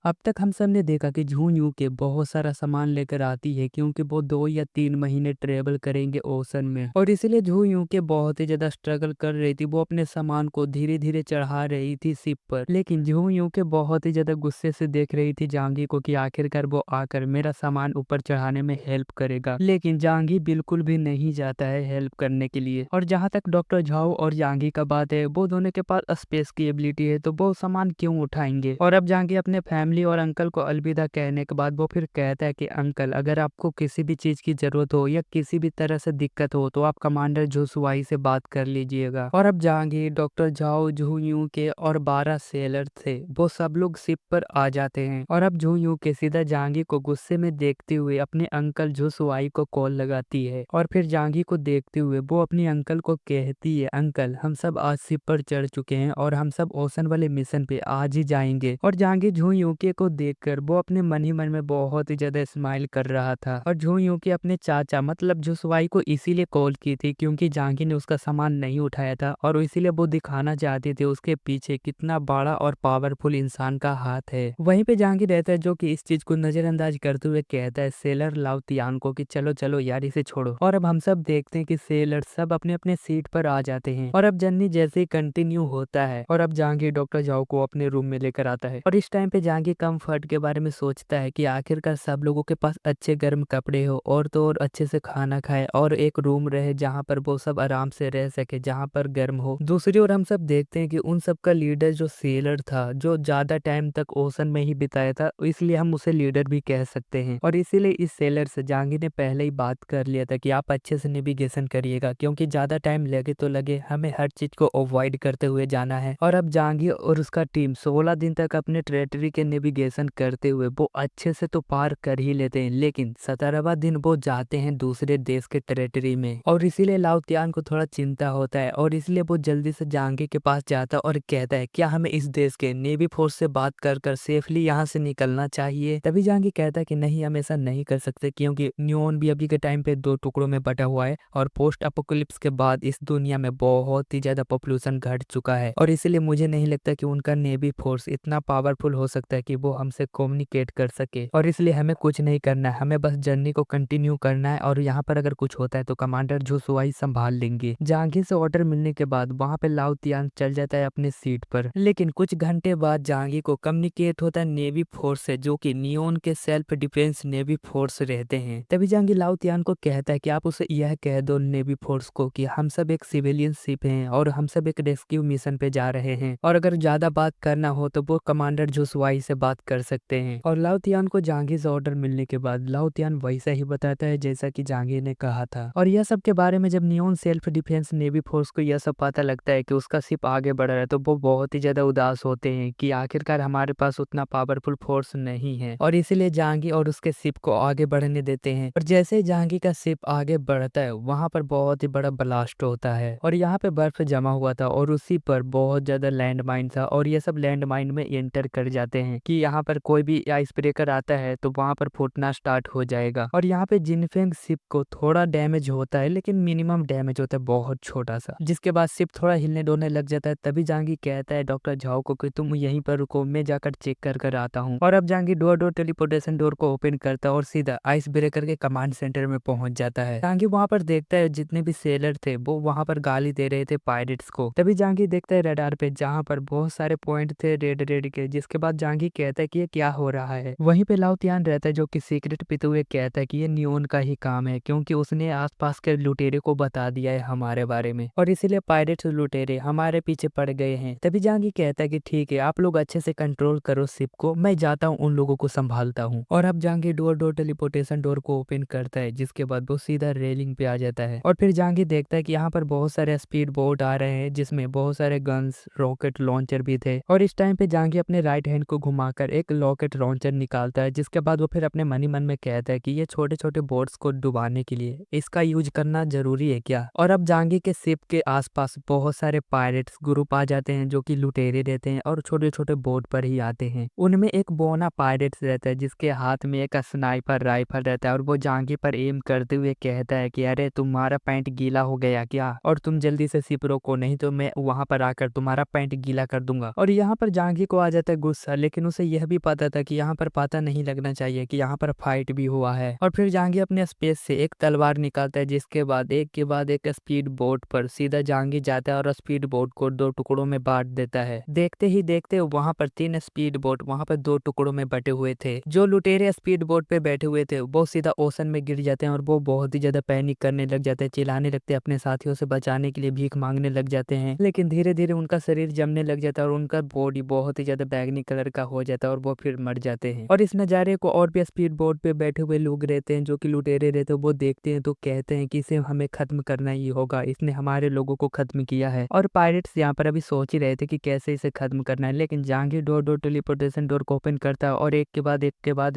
अब तक हम सब ने देखा कि झू यूके बहुत सारा सामान लेकर आती है क्योंकि वो 2 या 3 महीने ट्रेवल करेंगे ओशन में और इसीलिए झू यूके बहुत ही ज्यादा स्ट्रगल कर रही थी। वो अपने सामान को धीरे धीरे चढ़ा रही थी शिप पर, लेकिन झू यूके बहुत ही ज्यादा गुस्से से देख रही थी जांगी को कि आखिरकार वो आकर मेरा सामान ऊपर चढ़ाने में हेल्प करेगा, लेकिन जांगी बिल्कुल भी नहीं जाता है हेल्प करने के लिए। और जहाँ तक डॉक्टर झाओ और जांगी का बात है, वो दोनों के पास स्पेस की एबिलिटी है तो वो सामान क्यों उठाएंगे। और अब जांगी अपने फैमिली और अंकल को अलविदा कहने के बाद वो फिर कहता है कि अंकल, अगर आपको किसी भी चीज की जरूरत हो या किसी भी तरह से दिक्कत हो तो आप कमांडर जोशुआई से बात कर लीजिएगा। और अब Jahangir, doctor Zhao, Zhu Yu के और 12 सेलर थे, वो सब लोग शिप पर आ जाते हैं। और अब झू यू के सीधा जहांगीर को गुस्से में देखते हुए अपने अंकल जोशुआई को कॉल लगाती है और फिर जहांगीर को देखते हुए वो अपने अंकल को कहती है, अंकल हम सब आज शिप पर चढ़ चुके हैं और हम सब ओशन वाले मिशन पे आज ही जाएंगे। और जहांगीर झू यूके को देखकर वो अपने मन ही मन में बहुत ही ज्यादा स्माइल कर रहा था। और झू यूके अपने चाचा मतलब जोशुआई को इसीलिए कॉल की थी क्योंकि जहांगीर ने उसका सामान नहीं उठाया था और इसीलिए वो दिखाना चाहती थी उसके पीछे कितना बड़ा और पावरफुल इंसान का हाथ है। वहीं पे जहांगीर रहता है जो कि इस चीज को नजरअंदाज करते हुए कहता है सेलर लाओ तियान को कि चलो चलो यार इसे छोड़ो। और अब हम सब देखते हैं कि सेलर सब अपने अपने सीट पर आ जाते हैं। और अब जर्नी जैसे ही कंटिन्यू होता है और अब जहांगीर डॉक्टर झाओ को अपने रूम में लेकर आता है और इस टाइम पे जहांगीर कंफर्ट के बारे में सोचता है कि आखिरकार सब लोगों के पास अच्छे गर्म कपड़े हो और तो और अच्छे से खाना खाए और एक रूम रहे जहाँ पर वो सब आराम से रह सके, जहाँ पर गर्म हो। दूसरी ओर हम सब देखते हैं कि उन सब का लीडर जो सेलर था, जो ज्यादा टाइम तक ओशन में ही बिताया था, इसलिए हम उसे लीडर भी कह सकते हैं। और इसीलिए इस सेलर से जहांगीर ने पहले ही बात कर लिया था कि आप अच्छे से नेविगेशन करिएगा क्योंकि ज्यादा टाइम लगे तो लगे, हमें हर चीज को अवॉइड करते हुए जाना है। और अब जहांगीर और उसका टीम 16 दिन तक अपने टेरिटरी के नेविगेशन करते हुए वो अच्छे से तो पार कर ही लेते हैं, लेकिन 17वां दिन वो जाते हैं दूसरे देश के टेरिटरी में। और इसीलिए लाओ तियान को थोड़ा चिंता होता है और इसलिए वो जल्दी से जहांगीर के पास जाता है और कहता है क्या हमें इस देश के नेवी फोर्स से बात कर कर सेफली यहाँ से निकलना चाहिए। तभी जहांगीर कहता है कि नहीं, हम ऐसा नहीं कर सकते क्योंकि न्यून भी अभी के टाइम पे 2 टुकड़ों में बटा हुआ है और पोस्ट अपोकलिप्स के बाद इस दुनिया में बहुत ही ज्यादा पॉपुलेशन घट चुका है और इसलिए मुझे नहीं लगता कि उनका नेवी फोर्स इतना पावरफुल हो सकता है कि वो हमसे कम्युनिकेट कर सके। और इसलिए हमें कुछ नहीं करना है, हमें बस जर्नी को कंटिन्यू करना है और यहाँ पर अगर कुछ होता है तो कमांडर जोशुआई संभाल लेंगे। जहांगीर से ऑर्डर मिलने के बाद वहाँ पे लाओ तियान चल जाता है अपने सीट पर, लेकिन कुछ घंटे बाद जहांगीर को कम्युनिकेट होता है नेवी फोर्स से, जो कि नियोन के सेल्फ डिफेंस नेवी फोर्स रहते हैं। तभी जहांगीर लाओ तियान को कहता है कि आप उसे यह कह दो नेवी फोर्स को कि हम सब एक सिविलियन शिप हैं और हम सब एक रेस्क्यू मिशन पे जा रहे हैं और अगर ज्यादा बात करना हो तो वो कमांडर जोशुआई से बात कर सकते हैं। और लाओ तियान को जहांगीर से ऑर्डर मिलने के बाद लाओ तियान वैसा ही बताता है जैसा कि जहांगीर ने कहा था। और यह सब के बारे में जब neon self defence navy force को यह सब पता लगता है कि उसका शिप आगे बढ़ रहा है तो वो बहुत ही ज्यादा उदास होते हैं कि आखिरकार हमारे पास उतना पावरफुल फोर्स नहीं है और इसीलिए जहांगीर और उसके शिप को आगे बढ़ने देते हैं। और जैसे ही जहांगीर का शिप आगे बढ़ता है वहां पर बहुत ही बड़ा ब्लास्ट होता है और यहाँ पे बर्फ जमा हुआ था और उसी पर बहुत ज्यादा लैंड माइन था और ये सब लैंड माइन में एंटर कर जाते हैं कि यहाँ पर कोई भी आइस ब्रेकर आता है तो वहां पर फूटना स्टार्ट हो जाएगा। और यहाँ पे जिनफेंग शिप को थोड़ा डैमेज होता है, लेकिन मिनिमम डैमेज होता है, बहुत छोटा सा, जिसके बाद शिप थोड़ा हिलने डोलने लग जाता है। तभी जहांगीर कहता है डॉक्टर झाओ को कि तुम यहीं पर रुको, मैं जाकर चेक कर कर आता हूँ। और अब जहांगीर डोर टेलीपोर्टेशन डोर को ओपन करता है और सीधा आइस ब्रेकर के कमांड सेंटर में पहुंच जाता है। जहांगीर वहां पर देखता है जितने भी सेलर थे वो वहां पर गाली दे रहे थे पायरेट्स को। तभी जहांगीर देखता है रडार पे जहां पर बहुत सारे पॉइंट थे रेड रेड के, जिसके बाद जहांगीर कहता है कि ये क्या हो रहा है। वहीं पे लाओ तियान रहता है जो कि सीक्रेट पीते हुए कहता है कि ये नियोन का ही काम है क्योंकि उसने आसपास के लुटेरे को बता दिया है हमारे बारे में और इसीलिए पायरेट्स लुटेरे हमारे पीछे पड़ गए हैं। तभी जहांगीर कहता है कि ठीक है, आप लोग अच्छे से कंट्रोल करो शिप को, मैं जाता हूँ उन लोगों को संभालता हूँ। और अब जहांगीर डोर टेलीपोर्टेशन डोर को ओपन करता है, जिसके बाद वो सीधा रेलिंग पे आ जाता है और फिर जहांगीर देखता है कि यहाँ पर बहुत सारे स्पीड बोट आ रहे हैं जिसमें बहुत सारे गन्स, रॉकेट लॉन्चर भी थे। और इस टाइम पे जहांगीर अपने राइट हैंड को घुमाकर एक रॉकेट लॉन्चर निकालता है, जिसके बाद वो फिर अपने मन ही मन में कहता है कि ये छोटे छोटे बोट्स को डुबाने के लिए इसका यूज करना जरूरी है क्या। और अब जहांगीर के शिप के आसपास बहुत सारे पायरेट्स ग्रुप आ जाते हैं जो कि लुटेरे रहते हैं और छोटे छोटे बोट पर ही आते हैं। उनमें एक बोना पायरेट्स रहता है जिसके हाथ में एक स्नाइपर राइफल रहता है और वो जहांगीर पर एम करते हुए कहता है कि अरे तुम्हारा पैंट गीला हो गया क्या, और तुम जल्दी से शिप रोको नहीं तो मैं वहां पर आकर तुम्हारा पैंट गीला कर दूंगा। और यहाँ पर जहांगीर को आ जाता है गुस्सा, लेकिन उसे यह भी पता था कि यहाँ पर पता नहीं लगना चाहिए कि यहाँ पर फाइट भी हुआ है। और फिर जहांगीर अपने स्पेस से एक तलवार निकालता है, जिसके बाद एक के बाद एक स्पीड बोट पर सीधा जहांगीर जाता है और स्पीड बोट को 2 टुकड़ों में बांट देता है। देखते ही देखते वहां पर 3 स्पीड बोट वहां पर 2 टुकड़ों में बटे हुए थे। जो लुटेरे स्पीड बोट पे बैठे हुए थे वो सीधा ओशन में गिर जाते हैं और वो बहुत ही ज्यादा पैनिक करने लग जाते हैं, चिल्लाने लगते हैं, अपने साथियों से बचाने के लिए भीख मांगने लग जाते हैं। लेकिन धीरे धीरे उनका शरीर जमने लग जाता है और उनका बॉडी बहुत ही ज्यादा बैगनी कलर का हो जाता है और वो फिर मर जाते हैं। और इस नज़ारे को और भी स्पीड बोट पे बैठे हुए लोग रहते हैं जो कि लुटेरे रहते हैं, वो देखते हैं तो कहते हैं कि इसे हमें खत्म करना ही होगा, इसने हमारे लोगों को खत्म किया है। और पायरेट्स यहाँ पर अभी सोच ही रहे थे कि कैसे इसे खत्म करना है, लेकिन जहांगीर डोर टेलीपोर्टेशन डोर को ओपन करता है और एक के बाद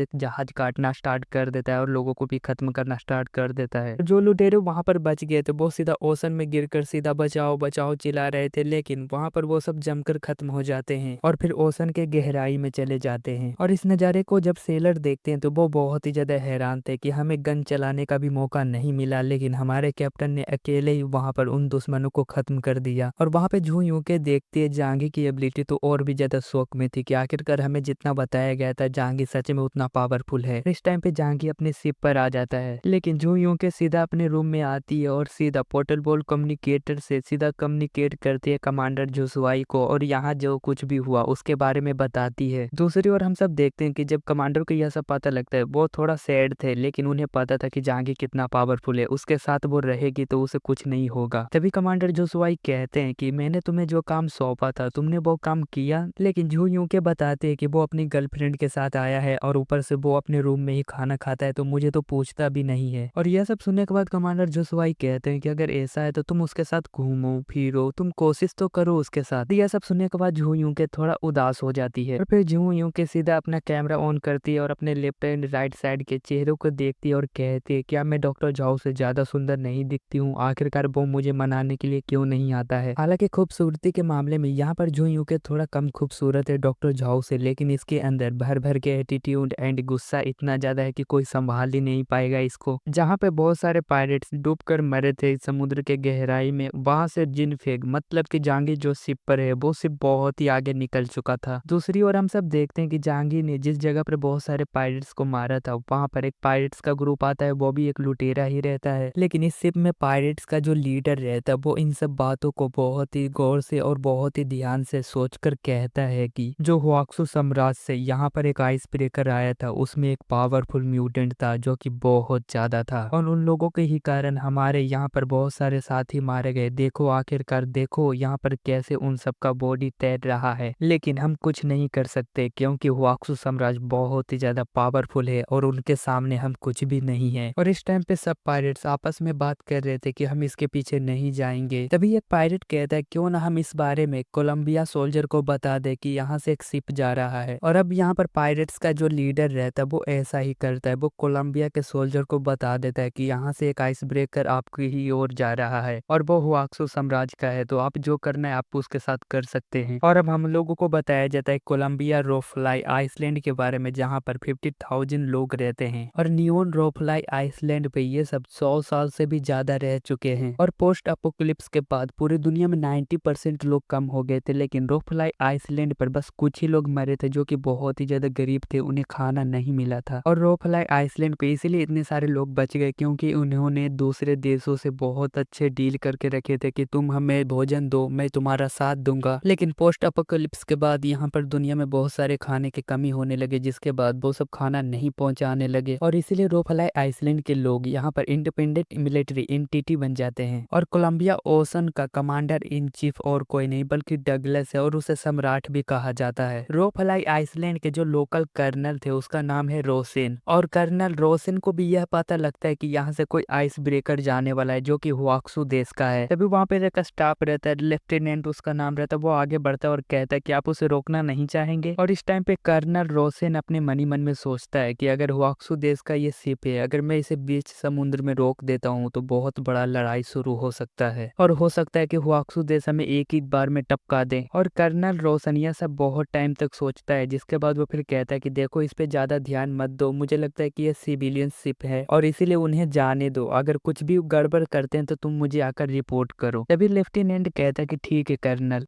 एक जहाज काटना स्टार्ट कर देता है और लोगों को भी खत्म करना स्टार्ट कर देता है। जो लुटेरे वहां पर बच गए थे वो सीधा ओशन में गिरकर सीधा बचाओ बचाओ चिल्ला रहे थे, लेकिन वहां पर वो सब जमकर खत्म हो जाते हैं और फिर ओशन के गहराई में चले जाते हैं। और इस नज़ारे को जब सेलर देखते हैं तो वो बहुत ही ज्यादा हैरान थे कि हमें गन चलाने का भी मौका नहीं मिला, लेकिन हमारे कैप्टन ने अकेले ही वहां पर उन दुश्मनों को खत्म कर दिया। और वहां पे झू यूं के देखते जहांगीर की एबिलिटी तो और भी ज्यादा शौक में थी कि आखिरकार हमें जितना बताया गया था जहांगीर सच में उतना पावरफुल है। इस टाइम पे जहांगीर अपने शिप पर आ जाता है, लेकिन झू यूं के सीधा अपने रूम में आती है और सीधा पोर्टल बॉल कम्युनिकेटर से सीधा कम्युनिकेट करती है कमांडर जोशुआई को और यहाँ जो कुछ भी हुआ उसके बारे में बताती है। दूसरी ओर हम सब देखते हैं कि जब कमांडर को यह सब पता लगता है वो थोड़ा सैड थे, लेकिन उन्हें पता था कि जहांगीर कितना पावरफुल है, उसके साथ वो रहेगी तो उसे कुछ नहीं होगा। तभी कमांडर जोशुआई कहते हैं कि मैंने तुम्हें जो काम सौंपा था तुमने वो काम किया, लेकिन झू यूं के बताते हैं कि वो अपनी गर्लफ्रेंड के साथ आया है और ऊपर से वो अपने रूम में ही खाना खाता है तो मुझे तो पूछता भी नहीं है। और यह सब सुनने के बाद कमांडर जोशुआई कहते हैं कि अगर ऐसा है तो तुम उसके साथ घूमो फिरो, तुम कोशिश तो करो उसके साथ। यह सब सुनने के बाद झू यूं के थोड़ा उदास हो जाती है और फिर झू यूं के सीधा अपना कैमरा ऑन करती है और अपने लेफ्ट एंड राइट साइड के चेहरों को देखती है और कहती है क्या मैं डॉक्टर झाओ से ज्यादा सुंदर नहीं दिखती हूँ, आखिरकार वो मुझे मनाने के लिए क्यों नहीं आता है। हालांकि खूबसूरती के मामले में यहाँ पर झू यूं के थोड़ा कम खूबसूरत है डॉक्टर झाओ से, लेकिन इसके अंदर भर भर के एटीट्यूड एंड गुस्सा इतना ज्यादा है कि कोई संभाल ही नहीं पाएगा इसको। जहाँ पे बहुत सारे पायरेट्स डूबकर मरे थे समुद्र के गहराई में, वहां से जिन फेंक मतलब कि जहांगीर जो शिप पर है वो शिप बहुत ही आगे निकल चुका था। दूसरी ओर हम सब देखते हैं कि जहांगीर ने जिस जगह पर बहुत सारे पायरेट्स को मारा था वहां पर एक पायरेट्स का ग्रुप आता है, वो भी एक लुटेरा ही रहता है, लेकिन इस शिप में पायरेट्स का जो लीडर रहता है वो इन सब बातों को बहुत ही गौर से और बहुत ही ध्यान से सोचकर कहता है कि जो हुआक्सू साम्राज्य से यहाँ पर एक आइस ब्रेकर आया था उसमें एक पावरफुल म्यूटेंट था जो कि बहुत ज्यादा था और उन लोगों के ही कारण हमारे यहाँ पर बहुत सारे साथी मारे गए। देखो आखिरकार देखो यहाँ पर कैसे उन सबका बॉडी तैर रहा है, लेकिन हम कुछ नहीं कर सकते क्योंकि हुआक्सू साम्राज्य बहुत ही ज्यादा पावरफुल है और उनके सामने हम कुछ भी नहीं है। और इस टाइम पे सब पायरेट्स आपस में बात कर रहे थे कि हम इसके पीछे नहीं जाएंगे। तभी एक पायरेट कहता है क्यों ना हम इस बारे में कोलंबिया सोल्जर को बता दे कि यहाँ से एक शिप जा रहा है। और अब यहाँ पर पायरेट्स का जो लीडर रहता है वो ऐसा ही करता है, वो कोलंबिया के सोल्जर को बता देता है कि यहाँ से एक आइस ब्रेकर आपकी ही ओर जा रहा है और वो हुआक्सू साम्राज्य का है, तो आप जो करना है आप उसके साथ कर सकते हैं। और अब हम लोगों को बताया जाता है कोलंबिया रोफ्लाई आइसलैंड के बारे में जहाँ पर 50,000 लोग रहते हैं और नियोन रोफ्लाई आइसलैंड पे ये सब 100 साल से भी ज्यादा रह चुके हैं। और पोस्ट अपोकलिप्स के बाद पूरी दुनिया में 90% लोग कम हो गए थे, लेकिन रोफ्लाई आइसलैंड पर बस कुछ ही लोग मरे थे जो कि बहुत ही ज्यादा गरीब थे, उन्हें खाना नहीं मिला था। और रोफ्लाई आइसलैंड पे इसीलिए इतने सारे लोग बच गए क्योंकि उन्होंने दूसरे देशों से बहुत अच्छे डील करके रखे थे कि तुम हमें भोजन दो मैं तुम्हारा साथ दूंगा। लेकिन पोस्ट अपोकलिप्स के बाद यहाँ पर दुनिया में बहुत सारे खाने की कमी होने लगे, जिसके बाद वो सब खाना नहीं पहुंचाने लगे और इसीलिए रोफ्लाई आइसलैंड के लोग यहाँ पर इंडिपेंडेंट मिलिट्री एंटिटी बन जाते हैं। और कोलंबिया ओशन का कमांडर इन चीफ और कोई नहीं बल्कि डगलस है और उसे सम्राट भी कहा जाता है। रोफ्लाई आइसलैंड के जो लोकल कर्नल थे उसका नाम है रोसेन और कर्नल रोसेन को भी यह पता लगता है कि यहाँ से कोई आइस ब्रेकर जाने वाला है जो कि हुआक्सू देश का है। तभी वहाँ पे एक स्टाफ रहता है, लेफ्टिनेंट उसका नाम रहता है, वो आगे बढ़ता है और कहता है कि आप उसे रोकना नहीं चाहेंगे। और इस टाइम पे कर्नल रोसेन अपने मन ही मन में सोचता है कि अगर हुआक्सू देश का ये शिप है, अगर मैं इसे बीच समुद्र में रोक देता हूँ तो बहुत बड़ा लड़ाई शुरू हो सकता है और हो सकता है कि हुआक्सू देश हमें एक ही बार में टपका दे। और कर्नल रोसेन यह सब बहुत टाइम तक सोचता है, जिसके बाद वो फिर कहता है कि देखो इस पे ज्यादा ध्यान मत दो, मुझे लगता है कि ये सिविलियन शिप है और इसीलिए उन्हें जाने दो, अगर कुछ भी गड़बड़ करते हैं तो तुम मुझे आकर रिपोर्ट करो। तभी लेफ्टिनेंट कहता है कि ठीक है कर्नल,